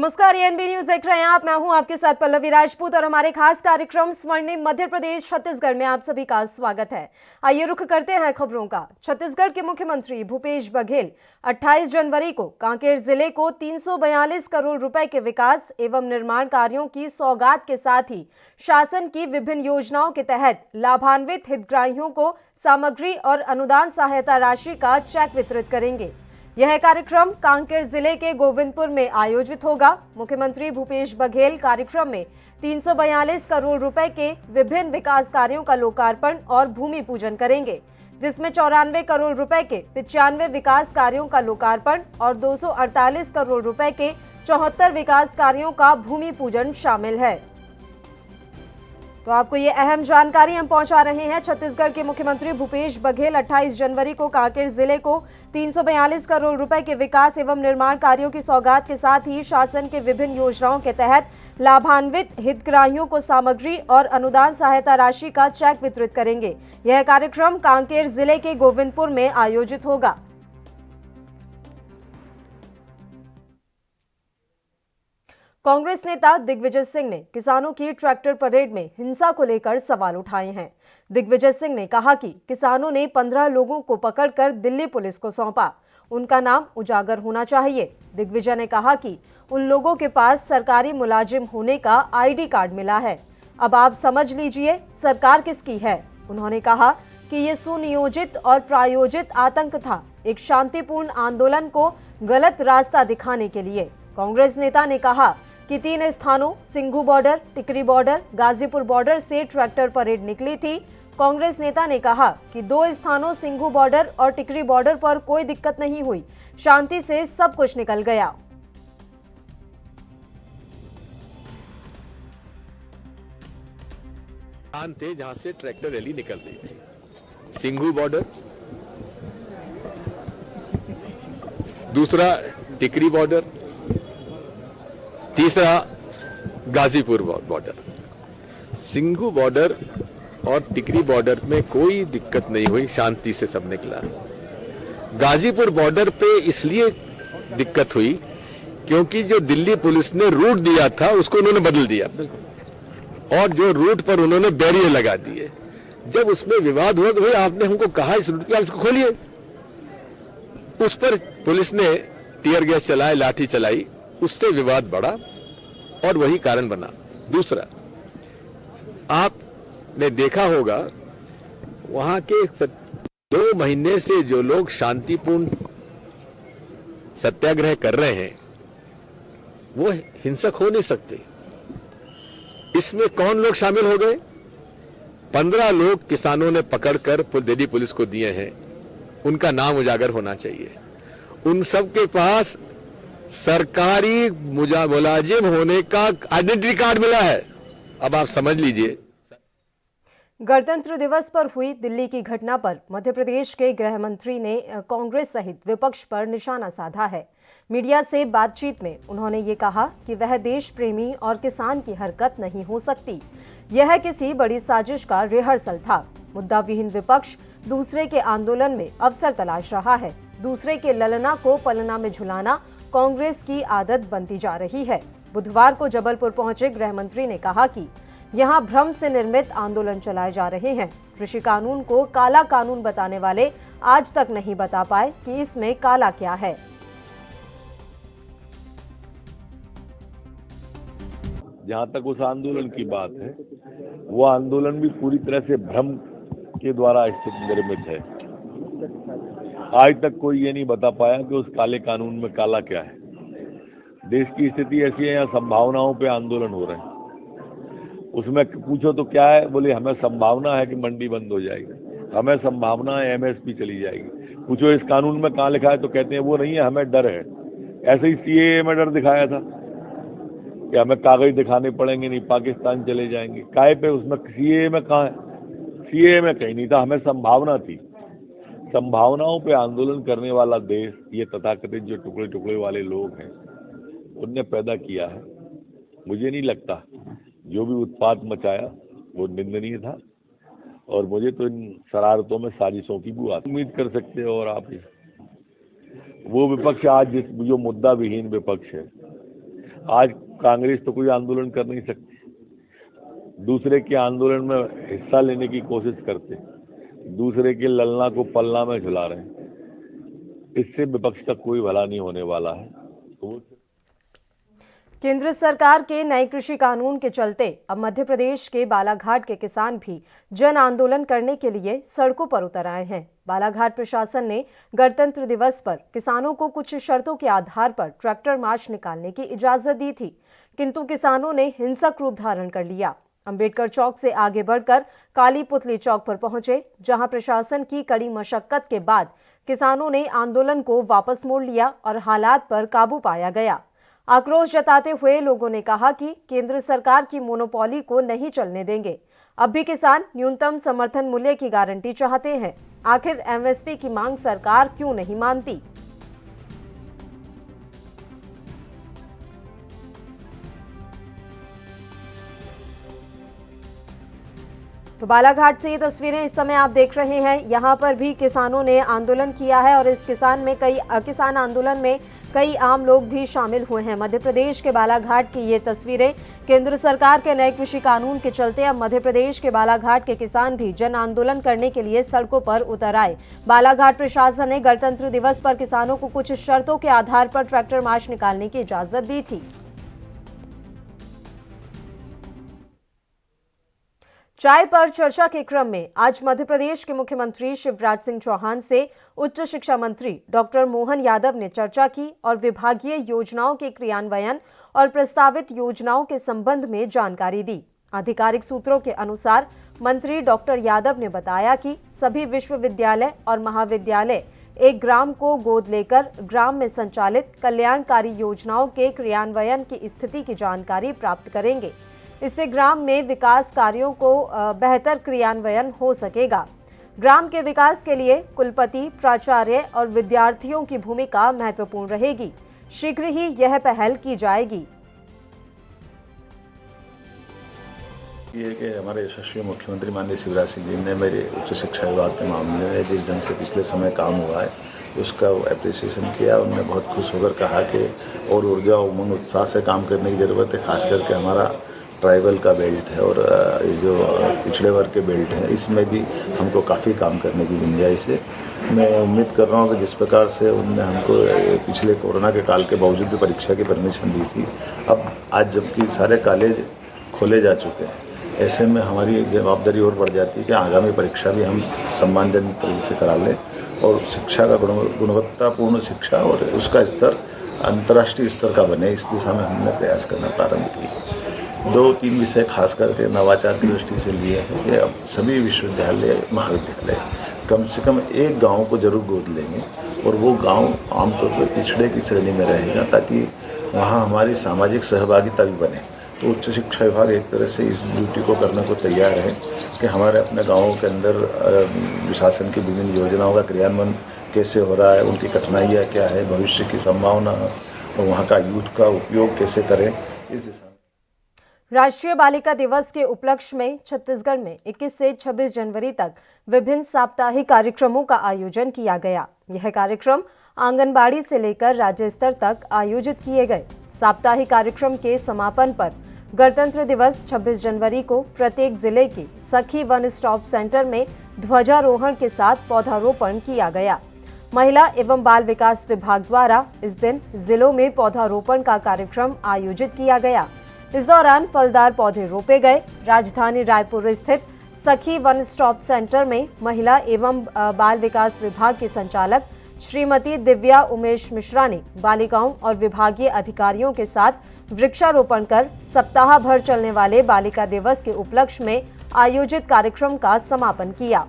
नमस्कार, ANB news देख रहे हैं आप। मैं हूं आपके साथ पल्लवी राजपूत और हमारे खास कार्यक्रम स्वर्णिम मध्य प्रदेश छत्तीसगढ़ में आप सभी का स्वागत है। आइए रुख करते हैं खबरों का। छत्तीसगढ़ के मुख्यमंत्री भूपेश बघेल 28 जनवरी को कांकेर जिले को 342 करोड़ रुपए के विकास एवं निर्माण कार्यों की सौगात के साथ ही शासन की विभिन्न योजनाओं के तहत लाभान्वित हितग्राहियों को सामग्री और अनुदान सहायता राशि का चेक वितरित करेंगे। यह कार्यक्रम कांकेर जिले के गोविंदपुर में आयोजित होगा। मुख्यमंत्री भूपेश बघेल कार्यक्रम में 342 करोड़ रुपए के विभिन्न विकास कार्यों का लोकार्पण और भूमि पूजन करेंगे, जिसमें 94 करोड़ रुपए के 95 विकास कार्यों का लोकार्पण और 248 करोड़ रुपए के 74 विकास कार्यों का भूमि पूजन शामिल है। तो आपको ये अहम जानकारी हम पहुंचा रहे हैं। छत्तीसगढ़ के मुख्यमंत्री भूपेश बघेल 28 जनवरी को कांकेर जिले को 342 करोड़ रुपए के विकास एवं निर्माण कार्यों की सौगात के साथ ही शासन के विभिन्न योजनाओं के तहत लाभान्वित हितग्राहियों को सामग्री और अनुदान सहायता राशि का चेक वितरित करेंगे। यह कार्यक्रम कांकेर जिले के गोविंदपुर में आयोजित होगा। कांग्रेस नेता दिग्विजय सिंह ने किसानों की ट्रैक्टर परेड में हिंसा को लेकर सवाल उठाए हैं। दिग्विजय सिंह ने कहा कि किसानों ने 15 लोगों को पकड़कर दिल्ली पुलिस को सौंपा, उनका नाम उजागर होना चाहिए। दिग्विजय ने कहा कि उन लोगों के पास सरकारी मुलाजिम होने का आईडी कार्ड मिला है। अब आप समझ लीजिए सरकार किसकी है। उन्होंने कहा कि ये सुनियोजित और प्रायोजित आतंक था, एक शांतिपूर्ण आंदोलन को गलत रास्ता दिखाने के लिए। कांग्रेस नेता ने कहा कि 3 स्थानों सिंघू बॉर्डर, टिकरी बॉर्डर, गाजीपुर बॉर्डर से ट्रैक्टर परेड निकली थी। कांग्रेस नेता ने कहा कि 2 स्थानों सिंघू बॉर्डर और टिकरी बॉर्डर पर कोई दिक्कत नहीं हुई, शांति से सब कुछ निकल गया। थे जहां से ट्रैक्टर रैली निकल रही थी, सिंघू बॉर्डर, दूसरा टिकरी बॉर्डर, तीसरा गाजीपुर बॉर्डर। सिंघू बॉर्डर और टिकरी बॉर्डर में कोई दिक्कत नहीं हुई, शांति से सब निकला। गाजीपुर बॉर्डर पे इसलिए दिक्कत हुई क्योंकि जो दिल्ली पुलिस ने रूट दिया था उसको उन्होंने बदल दिया और जो रूट पर उन्होंने बैरियर लगा दिए। जब उसमें विवाद हुआ तो भाई आपने हमको कहा इस रूट पे आप इसको खोलिए। उस पर पुलिस ने टीयर गैस चलाए, लाठी चलाई, उससे विवाद बढ़ा और वही कारण बना। दूसरा, आपने देखा होगा वहां के 2 महीने से जो लोग शांतिपूर्ण सत्याग्रह कर रहे हैं वो हिंसक हो नहीं सकते। इसमें कौन लोग शामिल हो गए? 15 लोग किसानों ने पकड़कर दिल्ली पुलिस को दिए हैं, उनका नाम उजागर होना चाहिए। उन सब के पास सरकारी मुलाजिम होने का आइडेंटिटी कार्ड मिला है। अब आप समझ लीजिए। गणतंत्र दिवस पर हुई दिल्ली की घटना पर मध्य प्रदेश के गृह मंत्री ने कांग्रेस सहित विपक्ष पर निशाना साधा है। मीडिया से बातचीत में उन्होंने ये कहा कि वह देश प्रेमी और किसान की हरकत नहीं हो सकती, यह किसी बड़ी साजिश का रिहर्सल था। मुद्दा विहीन विपक्ष दूसरे के आंदोलन में अवसर तलाश रहा है। दूसरे के ललना को पलना में झुलाना कांग्रेस की आदत बनती जा रही है। बुधवार को जबलपुर पहुंचे गृह मंत्री ने कहा कि यहां भ्रम से निर्मित आंदोलन चलाए जा रहे हैं। कृषि कानून को काला कानून बताने वाले आज तक नहीं बता पाए कि इसमें काला क्या है। जहां तक उस आंदोलन की बात है, वो आंदोलन भी पूरी तरह से भ्रम के द्वारा निर्मित है। आज तक कोई ये नहीं बता पाया कि उस काले कानून में काला क्या है। देश की स्थिति ऐसी है, यहाँ संभावनाओं पे आंदोलन हो रहे हैं। उसमें पूछो तो क्या है, बोले हमें संभावना है कि मंडी बंद हो जाएगी, हमें संभावना है एमएसपी चली जाएगी। पूछो इस कानून में कहाँ लिखा है तो कहते हैं वो नहीं है, हमें डर है। ऐसे ही सीएए में डर दिखाया था कि हमें कागज दिखाने पड़ेंगे, नहीं पाकिस्तान चले जाएंगे। काहे पे? उसमें सीएए में कहाँ है? सीएए में कहीं नहीं था, हमें संभावना थी। संभावनाओं पे आंदोलन करने वाला देश ये तथाकथित जो टुकड़े टुकड़े वाले लोग हैं उनने पैदा किया है। मुझे नहीं लगता जो भी उत्पात मचाया वो निंदनीय था और मुझे तो इन शरारतों में साजिशों की भी उम्मीद कर सकते हो। और आप वो विपक्ष आज जो मुद्दा विहीन विपक्ष है, आज कांग्रेस तो कोई आंदोलन कर नहीं सकती, दूसरे के आंदोलन में हिस्सा लेने की कोशिश करते, दूसरे के ललना को पलना में झुला रहे हैं। इससे विपक्ष का कोई भला नहीं होने वाला है। तो केंद्र सरकार के नए कृषि कानून के चलते अब मध्य प्रदेश के बालाघाट के किसान भी जन आंदोलन करने के लिए सड़कों पर उतर आए हैं। बालाघाट प्रशासन ने गणतंत्र दिवस पर किसानों को कुछ शर्तों के आधार पर ट्रैक्टर मार्च निकालने की इजाजत दी थी, किंतु किसानों ने हिंसक रूप धारण कर लिया। अंबेडकर चौक से आगे बढ़कर काली पुतली चौक पर पहुंचे, जहां प्रशासन की कड़ी मशक्कत के बाद किसानों ने आंदोलन को वापस मोड़ लिया और हालात पर काबू पाया गया। आक्रोश जताते हुए लोगों ने कहा कि केंद्र सरकार की मोनोपोली को नहीं चलने देंगे। अब भी किसान न्यूनतम समर्थन मूल्य की गारंटी चाहते हैं। आखिर एमएसपी की मांग सरकार क्यों नहीं मानती? तो बालाघाट से ये तस्वीरें इस समय आप देख रहे हैं। यहाँ पर भी किसानों ने आंदोलन किया है और इस किसान आंदोलन में कई आम लोग भी शामिल हुए हैं। मध्य प्रदेश के बालाघाट की ये तस्वीरें। केंद्र सरकार के नए कृषि कानून के चलते अब मध्य प्रदेश के बालाघाट के किसान भी जन आंदोलन करने के लिए सड़कों पर उतर आए। बालाघाट प्रशासन ने गणतंत्र दिवस पर किसानों को कुछ शर्तों के आधार पर ट्रैक्टर मार्च निकालने की इजाजत दी थी। चाय पर चर्चा के क्रम में आज मध्य प्रदेश के मुख्यमंत्री शिवराज सिंह चौहान से उच्च शिक्षा मंत्री डॉक्टर मोहन यादव ने चर्चा की और विभागीय योजनाओं के क्रियान्वयन और प्रस्तावित योजनाओं के संबंध में जानकारी दी। आधिकारिक सूत्रों के अनुसार मंत्री डॉक्टर यादव ने बताया कि सभी विश्वविद्यालय और महाविद्यालय एक ग्राम को गोद लेकर ग्राम में संचालित कल्याणकारी योजनाओं के क्रियान्वयन की स्थिति की जानकारी प्राप्त करेंगे। इससे ग्राम में विकास कार्यों को बेहतर क्रियान्वयन हो सकेगा। ग्राम के विकास के लिए कुलपति, प्राचार्य और विद्यार्थियों की भूमिका महत्वपूर्ण रहेगी। शीघ्र ही यह पहल की जाएगी। ये कि हमारे यशस्वी मुख्यमंत्री माननीय शिवराज सिंह जी ने मेरे उच्च शिक्षा विभाग के मामले में जिस ढंग से पिछले समय काम हुआ है उसका एप्रिसिएशन किया। उन्होंने बहुत खुश होकर कहा कि और ऊर्जा उमंग उत्साह से काम करने की ज़रूरत है। खास करके हमारा ट्राइबल का बेल्ट है और ये जो पिछड़े वर्ग के बेल्ट है इसमें भी हमको काफ़ी काम करने की गुंजाइश है। मैं उम्मीद कर रहा हूँ कि जिस प्रकार से उन्होंने हमको पिछले कोरोना के काल के बावजूद भी परीक्षा की परमिशन दी थी, अब आज जबकि सारे कॉलेज खोले जा चुके हैं, ऐसे में हमारी जवाबदारी और बढ़ जाती है कि आगामी परीक्षा भी हम सम्मानजनक तरीके से करा लें और शिक्षा का गुणवत्तापूर्ण शिक्षा और उसका स्तर अंतर्राष्ट्रीय स्तर का बने, इस दिशा में हमने प्रयास करना प्रारंभ किया। 2-3 विषय खास करके नवाचार की दृष्टि से लिए हैं कि अब सभी विश्वविद्यालय, महाविद्यालय कम से कम एक गांव को जरूर गोद लेंगे और वो गांव आमतौर पर पिछड़े की श्रेणी में रहेगा ताकि वहां हमारी सामाजिक सहभागिता भी बने। तो उच्च शिक्षा विभाग एक तरह से इस ड्यूटी को करने को तैयार है कि हमारे अपने गाँवों के अंदर शासन की विभिन्न योजनाओं का क्रियान्वयन कैसे हो रहा है, उनकी कठिनाइयाँ क्या है, भविष्य की संभावना और वहाँ का यूथ का उपयोग कैसे करें, इस दिशा। राष्ट्रीय बालिका दिवस के उपलक्ष्य में छत्तीसगढ़ में 21 से 26 जनवरी तक विभिन्न साप्ताहिक कार्यक्रमों का आयोजन किया गया। यह कार्यक्रम आंगनबाड़ी से लेकर राज्य स्तर तक आयोजित किए गए। साप्ताहिक कार्यक्रम के समापन पर गणतंत्र दिवस 26 जनवरी को प्रत्येक जिले के सखी वन स्टॉप सेंटर में ध्वजारोहण के साथ पौधारोपण किया गया। महिला एवं बाल विकास विभाग द्वारा इस दिन जिलों में पौधारोपण का कार्यक्रम आयोजित किया गया। इस दौरान फलदार पौधे रोपे गए। राजधानी रायपुर स्थित सखी वन स्टॉप सेंटर में महिला एवं बाल विकास विभाग के संचालक श्रीमती दिव्या उमेश मिश्रा ने बालिकाओं और विभागीय अधिकारियों के साथ वृक्षारोपण कर सप्ताह भर चलने वाले बालिका दिवस के उपलक्ष्य में आयोजित कार्यक्रम का समापन किया।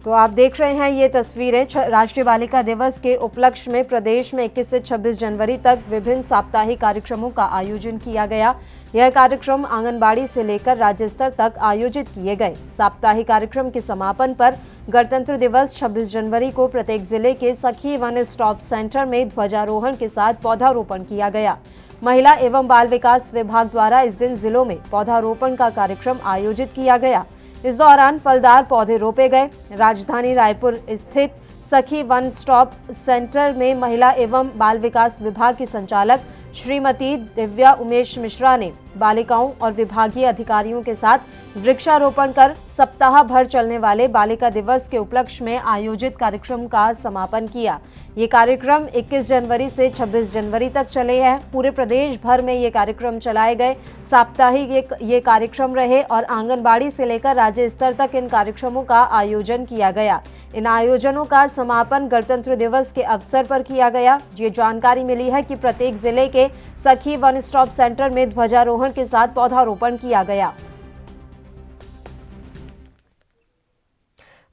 तो आप देख रहे हैं ये तस्वीरें। राष्ट्रीय बालिका दिवस के उपलक्ष्य में प्रदेश में 21 से 26 जनवरी तक विभिन्न साप्ताहिक कार्यक्रमों का आयोजन किया गया। यह कार्यक्रम आंगनबाड़ी से लेकर राज्य स्तर तक आयोजित किए गए। साप्ताहिक कार्यक्रम के समापन पर गणतंत्र दिवस 26 जनवरी को प्रत्येक जिले के सखी वन स्टॉप सेंटर में ध्वजारोहण के साथ पौधारोपण किया गया। महिला एवं बाल विकास विभाग द्वारा इस दिन जिलों में पौधारोपण का कार्यक्रम आयोजित किया गया। इस दौरान फलदार पौधे रोपे गए। राजधानी रायपुर स्थित सखी वन स्टॉप सेंटर में महिला एवं बाल विकास विभाग की संचालक श्रीमती दिव्या उमेश मिश्रा ने बालिकाओं और विभागीय अधिकारियों के साथ वृक्षारोपण कर सप्ताह भर चलने वाले बालिका दिवस के उपलक्ष्य में आयोजित कार्यक्रम का समापन किया। ये कार्यक्रम 21 जनवरी से 26 जनवरी तक चले हैं। पूरे प्रदेश भर में ये कार्यक्रम चलाए गए। साप्ताहिक ये कार्यक्रम रहे और आंगनबाड़ी से लेकर राज्य स्तर तक इन कार्यक्रमों का आयोजन किया गया। इन आयोजनों का समापन गणतंत्र दिवस के अवसर पर किया गया। ये जानकारी मिली है कि प्रत्येक जिले के सखी वन स्टॉप सेंटर में ध्वजारोहण के साथ पौधारोपण किया गया।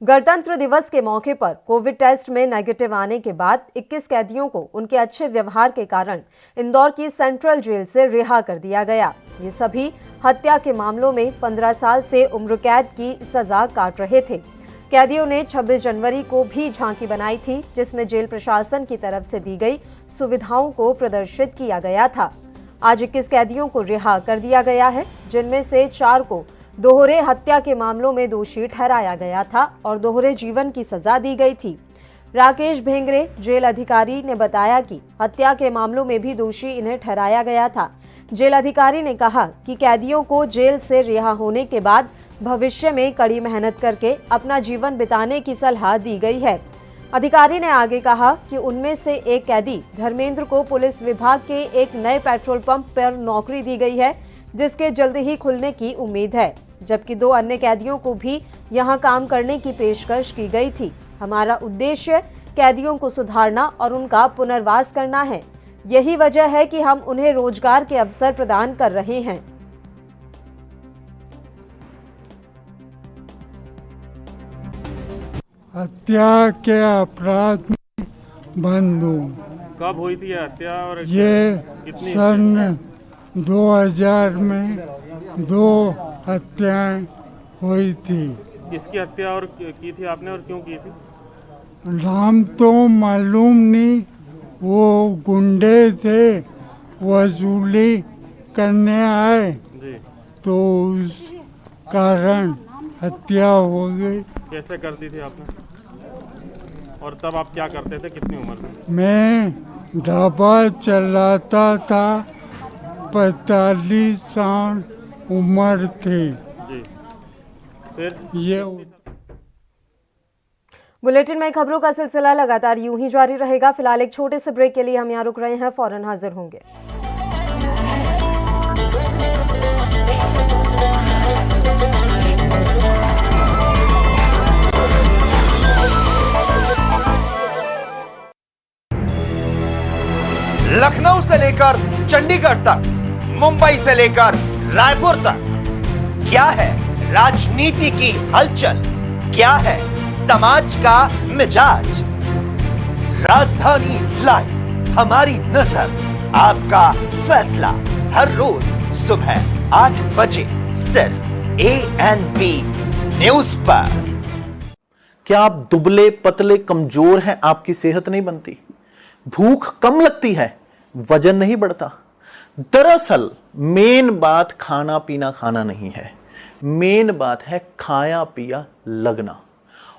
गणतंत्र दिवस के मौके पर कोविड टेस्ट में नेगेटिव आने के बाद 21 कैदियों को उनके अच्छे व्यवहार के कारण इंदौर की सेंट्रल जेल से रिहा कर दिया गया। ये सभी हत्या के मामलों में 15 साल से उम्र कैद की सजा काट रहे थे। कैदियों ने 26 जनवरी को भी झांकी बनाई थी, जिसमें जेल प्रशासन की तरफ से दी गई सुविधाओं को प्रदर्शित किया गया था। आज 21 कैदियों को रिहा कर दिया गया है, जिनमें से 4 को दोहरे हत्या के मामलों में दोषी ठहराया गया था और दोहरे जीवन की सजा दी गई थी। राकेश भेंगरे जेल अधिकारी ने बताया कि हत्या के मामलों में भी दोषी इन्हें ठहराया गया था। जेल अधिकारी ने कहा कि कैदियों को जेल से रिहा होने के बाद भविष्य में कड़ी मेहनत करके अपना जीवन बिताने की सलाह दी गई है। अधिकारी ने आगे कहा कि उनमें से एक कैदी धर्मेंद्र को पुलिस विभाग के एक नए पेट्रोल पंप पर नौकरी दी गई है, जिसके जल्द ही खुलने की उम्मीद है, जबकि 2 अन्य कैदियों को भी यहां काम करने की पेशकश की गई थी। हमारा उद्देश्य कैदियों को सुधारना और उनका पुनर्वास करना है। यही वजह है कि हम उन्हें रोजगार के अवसर प्रदान कर रहे हैं। हत्या के अपराध में बंद हूँ। कब हुई थी ये हत्या और ये कितनी सन 2000 में 2 हत्याएं हुई थी। किसकी हत्या और की थी आपने और क्यों की थी? नाम तो मालूम नहीं, वो गुंडे थे, वसूली करने आए जी। तो उस कारण हत्या हो गई। कैसे कर दी थी आपने? और तब आप क्या करते थे, कितनी उम्र में? मैं ढाबा चलाता था, 45 साल उम्र थी। जी। फिर ये बुलेटिन में खबरों का सिलसिला लगातार यूं ही जारी रहेगा। फिलहाल एक छोटे से ब्रेक के लिए हम यहाँ रुक रहे हैं, फौरन हाजिर होंगे। लखनऊ से लेकर चंडीगढ़ तक, मुंबई से लेकर रायपुर तक, क्या है राजनीति की हलचल, क्या है समाज का मिजाज। राजधानी लाइव, हमारी नजर, आपका फैसला, हर रोज सुबह 8 बजे सिर्फ ANP न्यूज पर। क्या आप दुबले पतले कमजोर हैं? आपकी सेहत नहीं बनती, भूख कम लगती है, वजन नहीं बढ़ता? दरअसल मेन बात खाना पीना खाना नहीं है, मेन बात है खाया पिया लगना।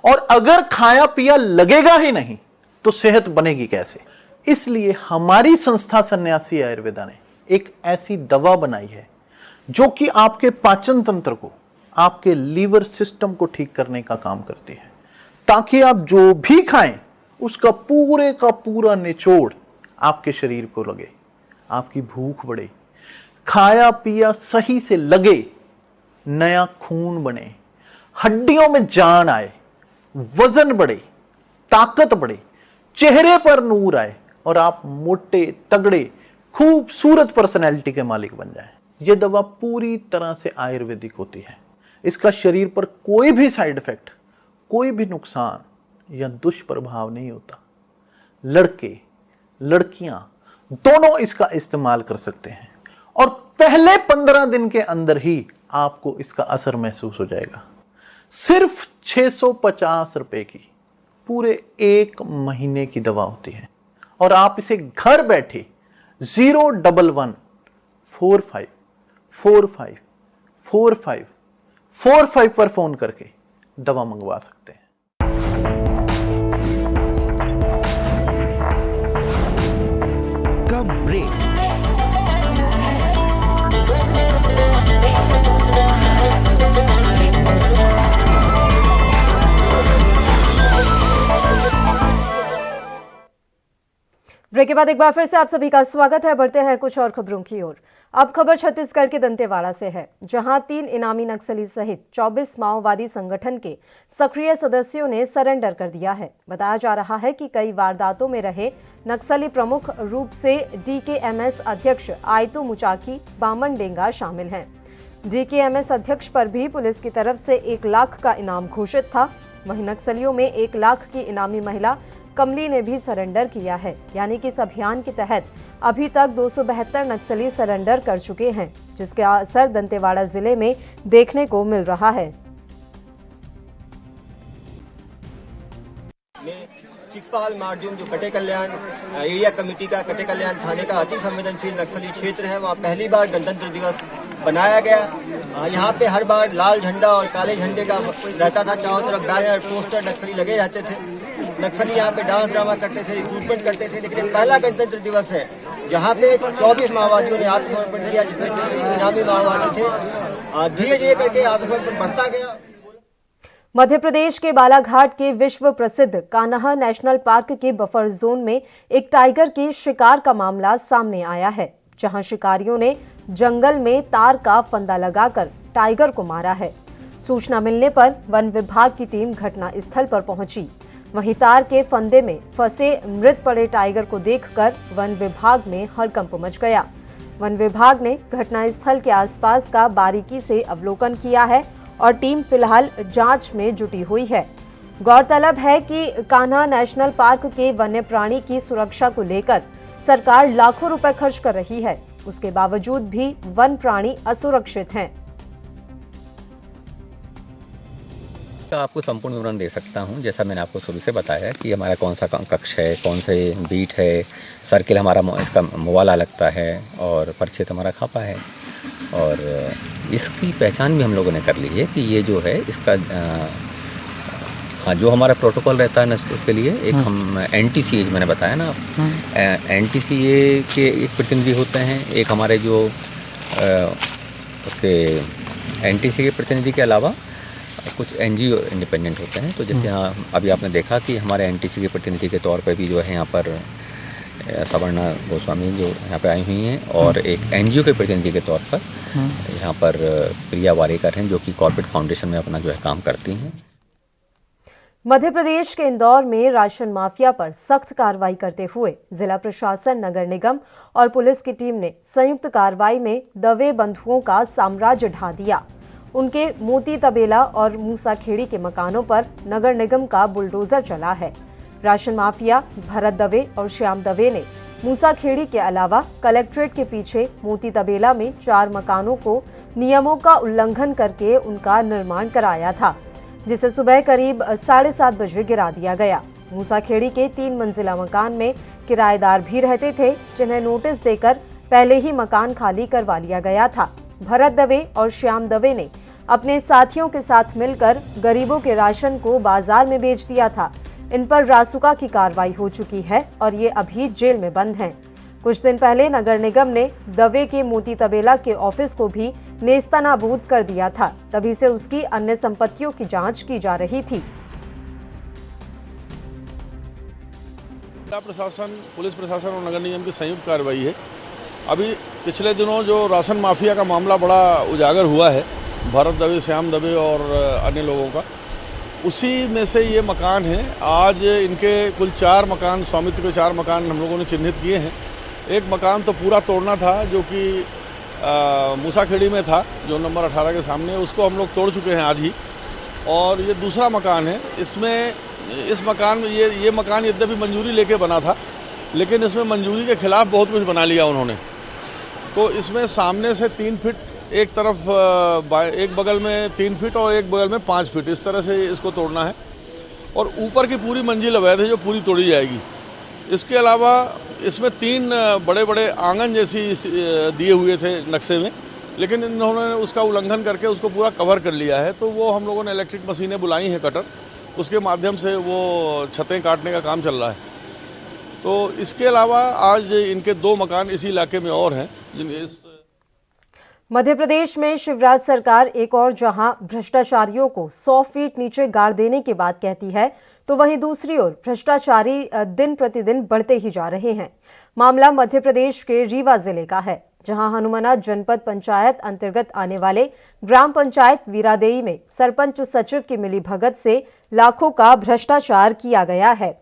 और अगर खाया पिया लगेगा ही नहीं तो सेहत बनेगी कैसे? इसलिए हमारी संस्था सन्यासी आयुर्वेदा ने एक ऐसी दवा बनाई है जो कि आपके पाचन तंत्र को, आपके लीवर सिस्टम को ठीक करने का काम करती है, ताकि आप जो भी खाएं उसका पूरे का पूरा निचोड़ आपके शरीर को लगे, आपकी भूख बढ़े, खाया पिया सही से लगे, नया खून बने, हड्डियों में जान आए, वजन बढ़े, ताकत बढ़े, चेहरे पर नूर आए और आप मोटे तगड़े खूबसूरत पर्सनैलिटी के मालिक बन जाएं। यह दवा पूरी तरह से आयुर्वेदिक होती है। इसका शरीर पर कोई भी साइड इफेक्ट, कोई भी नुकसान या दुष्प्रभाव नहीं होता। लड़के लड़कियां दोनों इसका इस्तेमाल कर सकते हैं और पहले 15 दिन के अंदर ही आपको इसका असर महसूस हो जाएगा। सिर्फ 650 रुपए की पूरे 1 महीने की दवा होती है और आप इसे घर बैठे 01145454545 पर फोन करके दवा मंगवा सकते हैं। ब्रेक के बाद एक बार फिर से आप सभी का स्वागत है। बढ़ते हैं कुछ और खबरों की ओर। अब खबर छत्तीसगढ़ के दंतेवाड़ा से है, जहां 3 इनामी नक्सली सहित 24 माओवादी संगठन के सक्रिय सदस्यों ने सरेंडर कर दिया है। बताया जा रहा है कि कई वारदातों में रहे नक्सली प्रमुख रूप से डीकेएमएस अध्यक्ष आयतू मुचाकी बामन डेंगा शामिल हैं। डीकेएमएस अध्यक्ष पर भी पुलिस की तरफ से 1 लाख का इनाम घोषित था। वहीं नक्सलियों में 1 लाख की इनामी महिला कमली ने भी सरेंडर किया है। यानी कि इस अभियान के तहत अभी तक 272 नक्सली सरेंडर कर चुके हैं, जिसका असर दंतेवाड़ा जिले में देखने को मिल रहा है। चिकपाल मार्जिन जो कटे कल्याण एरिया कमेटी का कटे कल्याण थाने का अति संवेदनशील नक्सली क्षेत्र है, वहाँ पहली बार गणतंत्र दिवस बनाया गया। यहाँ पे हर बार लाल झंडा और काले झंडे का रहता था, चारों तरफ बैनर पोस्टर नक्सली लगे रहते थे। नक्सली यहाँ पे डांस ड्रामा करते थे, रिक्रूटमेंट करते थे। लेकिन पहला गणतंत्र दिवस है जहाँ पे 24 माओवादियों ने आत्मसमर्पण किया, जिसमें 3 इनामी माओवादी थे। धीरे धीरे करके आत्मसमर्पण बढ़ता गया। मध्य प्रदेश के बालाघाट के विश्व प्रसिद्ध कान्हा नेशनल पार्क के बफर जोन में एक टाइगर के शिकार का मामला सामने आया है, जहां शिकारियों ने जंगल में तार का फंदा लगाकर टाइगर को मारा है। सूचना मिलने पर वन विभाग की टीम घटनास्थल पर पहुंची। वहीं तार के फंदे में फंसे मृत पड़े टाइगर को देखकर वन विभाग में हड़कंप मच गया। वन विभाग ने घटनास्थल के आसपास का बारीकी से अवलोकन किया है और टीम फिलहाल जांच में जुटी हुई है। गौरतलब है कि कान्हा नेशनल पार्क के वन्य प्राणी की सुरक्षा को लेकर सरकार लाखों रुपए खर्च कर रही है, उसके बावजूद भी वन प्राणी असुरक्षित हैं। आपको संपूर्ण विवरण दे सकता हूं। जैसा मैंने आपको शुरू से बताया कि हमारा कौन सा कक्ष है, कौन से बीट है, सर्किल हमारा इसका मोबाइल लगता है और परिचित हमारा खापा है। और इसकी पहचान भी हम लोगों ने कर ली है कि ये जो है इसका हाँ जो हमारा प्रोटोकॉल रहता है उसके लिए एक हम एनटीसीए मैंने बताया ना, एनटीसीए के एक प्रतिनिधि होते हैं। एक हमारे जो उसके एनटीसीए के प्रतिनिधि के अलावा कुछ एनजीओ इंडिपेंडेंट होते हैं। तो जैसे यहाँ अभी आपने देखा कि हमारे एनटीसी के प्रतिनिधि के तौर पे भी जो है यहाँ पर सवर्णा गोस्वामी जो यहाँ पे आई हुई हैं, और एक एनजीओ के प्रतिनिधि के तौर पर यहाँ पर प्रिया वारेकर हैं, जो कि कॉर्पोरेट फाउंडेशन में अपना जो है काम करती हैं। मध्य प्रदेश के इंदौर में राशन माफिया पर सख्त कार्रवाई करते हुए जिला प्रशासन, नगर निगम और पुलिस की टीम ने संयुक्त कार्रवाई में दवे बंधुओं का साम्राज्य ढा दिया। उनके मोती तबेला और मूसाखेड़ी के मकानों पर नगर निगम का बुलडोजर चला है। राशन माफिया भरत दवे और श्याम दवे ने मूसाखेड़ी के अलावा कलेक्ट्रेट के पीछे मोती तबेला में 4 मकानों को नियमों का उल्लंघन करके उनका निर्माण कराया था, जिसे सुबह करीब 7:30 बजे गिरा दिया गया। मूसाखेड़ी के 3 मंजिला मकान में किराएदार भी रहते थे, जिन्हें नोटिस देकर पहले ही मकान खाली करवा लिया गया था। भरत दवे और श्याम दवे ने अपने साथियों के साथ मिलकर गरीबों के राशन को बाजार में बेच दिया था। इन पर रासुका की कार्रवाई हो चुकी है और ये अभी जेल में बंद हैं। कुछ दिन पहले नगर निगम ने दवे के मोती तबेला के ऑफिस को भी नेस्तनाबूद कर दिया था, तभी से उसकी अन्य संपत्तियों की जांच की जा रही थी। जिला प्रशासन, पुलिस प्रशासन और नगर निगम की संयुक्त कार्रवाई है। अभी पिछले दिनों जो राशन माफिया का मामला बड़ा उजागर हुआ है, भरत दवे, श्याम दवे और अन्य लोगों का, उसी में से ये मकान है। आज इनके कुल 4 मकान, स्वामित्व के 4 मकान हम लोगों ने चिन्हित किए हैं। एक मकान तो पूरा तोड़ना था, जो कि मूसाखेड़ी में था, जो नंबर 18 के सामने, उसको हम लोग तोड़ चुके हैं आज ही। और ये दूसरा मकान है। इसमें इस मकान में ये मकान यद्यपि मंजूरी लेके बना था, लेकिन इसमें मंजूरी के खिलाफ बहुत कुछ बना लिया उन्होंने। तो इसमें सामने से 3 फीट, एक तरफ एक बगल में 3 फीट और एक बगल में 5 फीट, इस तरह से इसको तोड़ना है। और ऊपर की पूरी मंजिल अवैध है, जो पूरी तोड़ी जाएगी। इसके अलावा इसमें 3 बड़े बड़े आंगन जैसी दिए हुए थे नक्शे में, लेकिन इन्होंने उसका उल्लंघन करके उसको पूरा कवर कर लिया है। तो वो हम लोगों ने इलेक्ट्रिक मशीनें बुलाई हैं, कटर, उसके माध्यम से वो छतें काटने का काम चल रहा है। तो इसके अलावा आज इनके 2 मकान इसी इलाके में और हैं, जिनके मध्य प्रदेश में शिवराज सरकार एक और जहां भ्रष्टाचारियों को 100 फीट नीचे गाड़ देने की बात कहती है, तो वहीं दूसरी ओर भ्रष्टाचारी दिन प्रतिदिन बढ़ते ही जा रहे हैं। मामला मध्य प्रदेश के रीवा जिले का है, जहां हनुमाना जनपद पंचायत अंतर्गत आने वाले ग्राम पंचायत वीरादेई में सरपंच सचिव की मिलीभगत से लाखों का भ्रष्टाचार किया गया है।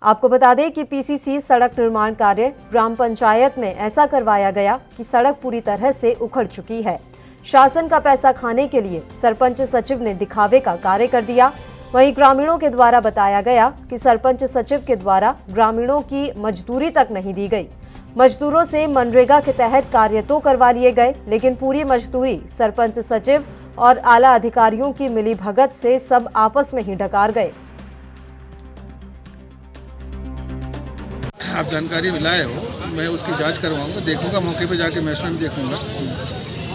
आपको बता दें कि पीसीसी सड़क निर्माण कार्य ग्राम पंचायत में ऐसा करवाया गया कि सड़क पूरी तरह से उखड़ चुकी है। शासन का पैसा खाने के लिए सरपंच सचिव ने दिखावे का कार्य कर दिया। वहीं ग्रामीणों के द्वारा बताया गया कि सरपंच सचिव के द्वारा ग्रामीणों की मजदूरी तक नहीं दी गई। मजदूरों से मनरेगा के तहत कार्य तो करवा लिए गए, लेकिन पूरी मजदूरी सरपंच सचिव और आला अधिकारियों की मिलीभगत से सब आपस में ही डकार गए। आप जानकारी मिलाए हो, मैं उसकी जांच करवाऊंगा, देखूंगा, मौके पे जाके मैं स्वयं देखूंगा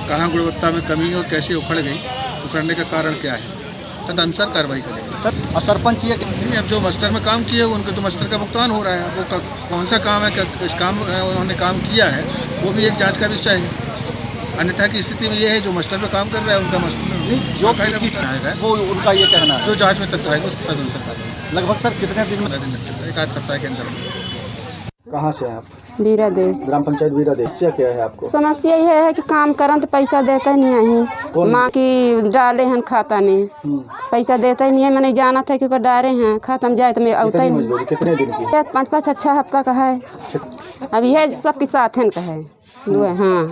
कहाँ गुणवत्ता में कमी और कैसे उखड़ गई, उखड़ने का कारण क्या है, तदनुसार कार्रवाई करेंगे। सर सरपंच ये नहीं, अब जो मास्टर में काम किए उनके तो मास्टर का भुगतान हो रहा है। वो कौन सा काम है, किस काम उन्होंने काम किया है, वो भी एक जाँच का विषय है। अन्यथा की स्थिति में ये है जो मास्टर पे काम कर रहा है उनका मास्टर जो आएगा वो उनका ये कहना है, जो जाँच में तथ्य आएगा उस तदनुसार कार्रवाई। लगभग सर कितने दिन लग सकता है, 1 आध सप्ताह के अंदर। कहाँ से हैं आप? वीरादेश, ग्राम पंचायत वीरादेश। समस्या क्या है आपको? समस्या यह है कि काम करन तो पैसा देता ही नहीं है। माँ की डाले हैं खाता में, पैसा देता ही नहीं है। मैंने जाना था कि डाले हैं खाता में, जाए तो मैं आता ही नहीं। कितने दिन की? 5-5 6 हफ्ता का है। अब यह सबके साथ है का है। हाँ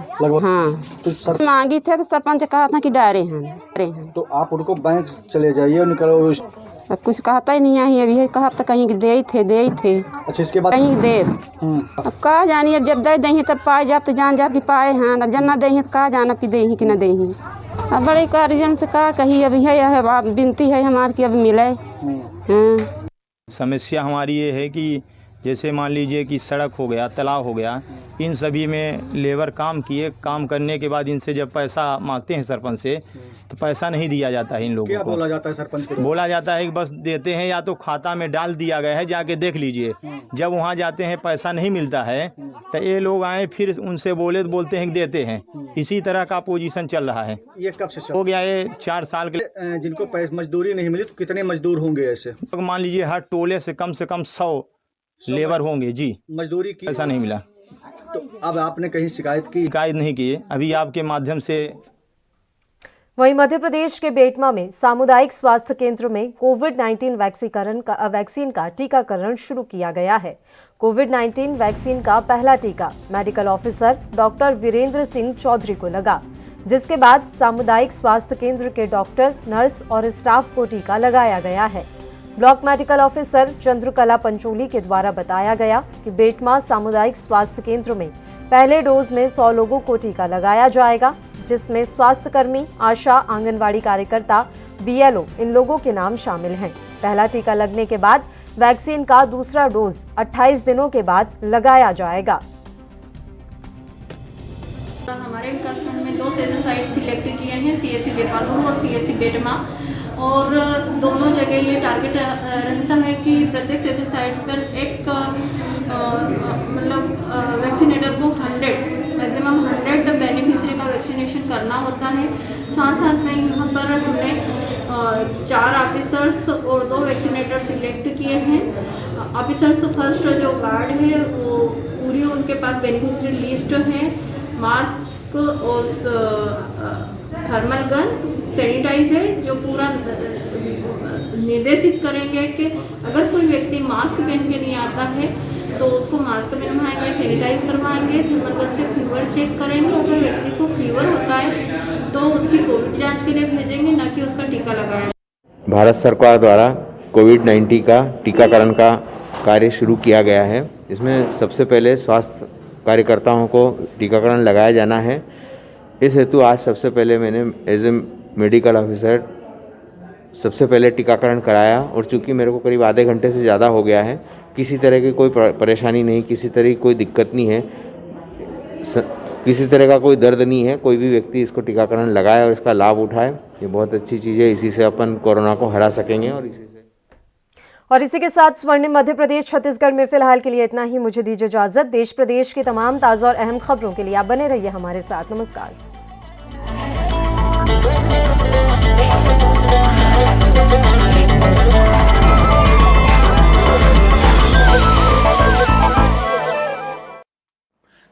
तो मांगी थे तो सरपंच कहा था कि डारे हैं। तो आप उनको बैंक चले जाइए और निकलो। अब कुछ कहता ही नहीं है। अभी है कहा तो कहीं दे थे। अच्छा, इसके बाद कहीं दे अब कहा जानी, अब जब दे दें तब पाए जाब तो जान जाब कि पाए हैं। अब जब ना दे तो कहा जाना कि दे कि न दे। अब बड़े कार्जन से कहा कही अभी है विनती है हमारी कि अब मिले। समस्या हमारी ये है कि जैसे मान लीजिए कि सड़क हो गया, तालाब हो गया, इन सभी में लेबर काम किए, काम करने के बाद इनसे जब पैसा मांगते हैं सरपंच से तो पैसा नहीं दिया जाता है इन लोगों को। क्या बोला जाता है सरपंच को? बोला जाता है कि बस देते हैं या तो खाता में डाल दिया गया है, जाके देख लीजिए। जब वहाँ जाते हैं पैसा नहीं मिलता है तो ये लोग आए फिर उनसे बोलते हैं कि देते हैं। इसी तरह का पोजीशन चल रहा है। ये कब से हो गया? ये 4 साल के। जिनको मजदूरी नहीं मिली तो कितने मजदूर होंगे ऐसे? मान लीजिए हर टोले से कम 100 लेबर होंगे जी। मजदूरी की ऐसा नहीं मिला। तो अब आपने कहीं शिकायत की? शिकायत नहीं की, अभी आपके माध्यम से। वहीं मध्य प्रदेश के बेटमा में सामुदायिक स्वास्थ्य केंद्र में कोविड-19 वैक्सीन का टीकाकरण शुरू किया गया है। कोविड-19 वैक्सीन का पहला टीका medical officer doctor Virendra Singh Chaudhary को लगा, जिसके बाद सामुदायिक स्वास्थ्य केंद्र के डॉक्टर, नर्स और स्टाफ को टीका लगाया गया है। Block medical officer Chandrakala Pancholi के द्वारा बताया गया कि बेटमा सामुदायिक स्वास्थ्य केंद्र में पहले डोज में 100 लोगों को टीका लगाया जाएगा, जिसमें स्वास्थ्य कर्मी, आशा, आंगनवाड़ी कार्यकर्ता, बीएलओ इन लोगों के नाम शामिल हैं। पहला टीका लगने के बाद वैक्सीन का दूसरा डोज 28 दिनों के बाद लगाया जाएगा। हमारे विकासखंड में 2 सेशन साइट सिलेक्ट किए हैं, सीएससी देपालपुर और सीएससी बेटमा, और दोनों जगह ये टारगेट रहता है कि प्रत्येक सेशन साइट पर एक वैक्सीनेटर को 100 बेनिफिशियरी का वैक्सीनेशन करना होता है। साथ साथ में यहाँ पर हमने 4 ऑफिसर्स और 2 वैक्सीनेटर सिलेक्ट किए हैं। ऑफिसर्स फर्स्ट जो गार्ड है वो पूरी उनके पास बेनिफिशियरी लिस्ट है, मास्क और थर्मल गन, सैनिटाइज है, जो पूरा निर्देशित करेंगे कि अगर कोई व्यक्ति मास्क पहन के नहीं आता है तो उसको मास्क पहनवाएंगे, सैनिटाइज करवाएंगे, थर्मल गन से फीवर चेक करेंगे। अगर व्यक्ति को फीवर होता है तो उसकी कोविड जांच के लिए भेजेंगे, न कि उसका टीका लगाएंगे। भारत सरकार द्वारा कोविड-19 का टीकाकरण का कार्य शुरू किया गया है। इसमें सबसे पहले स्वास्थ्य कार्यकर्ताओं को टीकाकरण लगाया जाना है। इस हेतु आज सबसे पहले मैंने एज ए मेडिकल ऑफिसर सबसे पहले टीकाकरण कराया, और चूंकि मेरे को करीब आधे घंटे से ज़्यादा हो गया है, किसी तरह की कोई परेशानी नहीं, किसी तरह की कोई दिक्कत नहीं है, किसी तरह का कोई दर्द नहीं है। कोई भी व्यक्ति इसको टीकाकरण लगाए और इसका लाभ उठाए, ये बहुत अच्छी चीज़ है। इसी से अपन कोरोना को हरा सकेंगे। और इसी के साथ स्वर्णिम मध्य प्रदेश छत्तीसगढ़ में फिलहाल के लिए इतना ही। मुझे दीजिए इजाजत। देश प्रदेश की तमाम ताज़ा और अहम खबरों के लिए आप बने रहिए हमारे साथ। नमस्कार।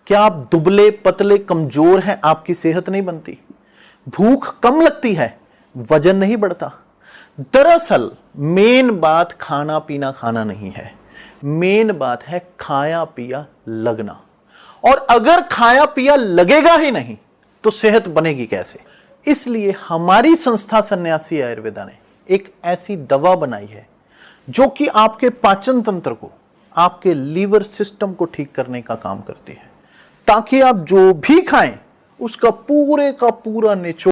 क्या आप दुबले पतले कमजोर हैं, आपकी सेहत नहीं बनती? भूख कम लगती है, वजन नहीं बढ़ता? दरअसल मेन बात खाना पीना खाना नहीं है, मेन बात है खाया पिया लगना। और अगर खाया पिया लगेगा ही नहीं तो सेहत बनेगी कैसे? इसलिए हमारी संस्था सन्यासी आयुर्वेदा ने एक ऐसी दवा बनाई है जो कि आपके पाचन तंत्र को, आपके लीवर सिस्टम को ठीक करने का काम करती है, ताकि आप जो भी खाएं उसका पूरे का पूरा निचोड़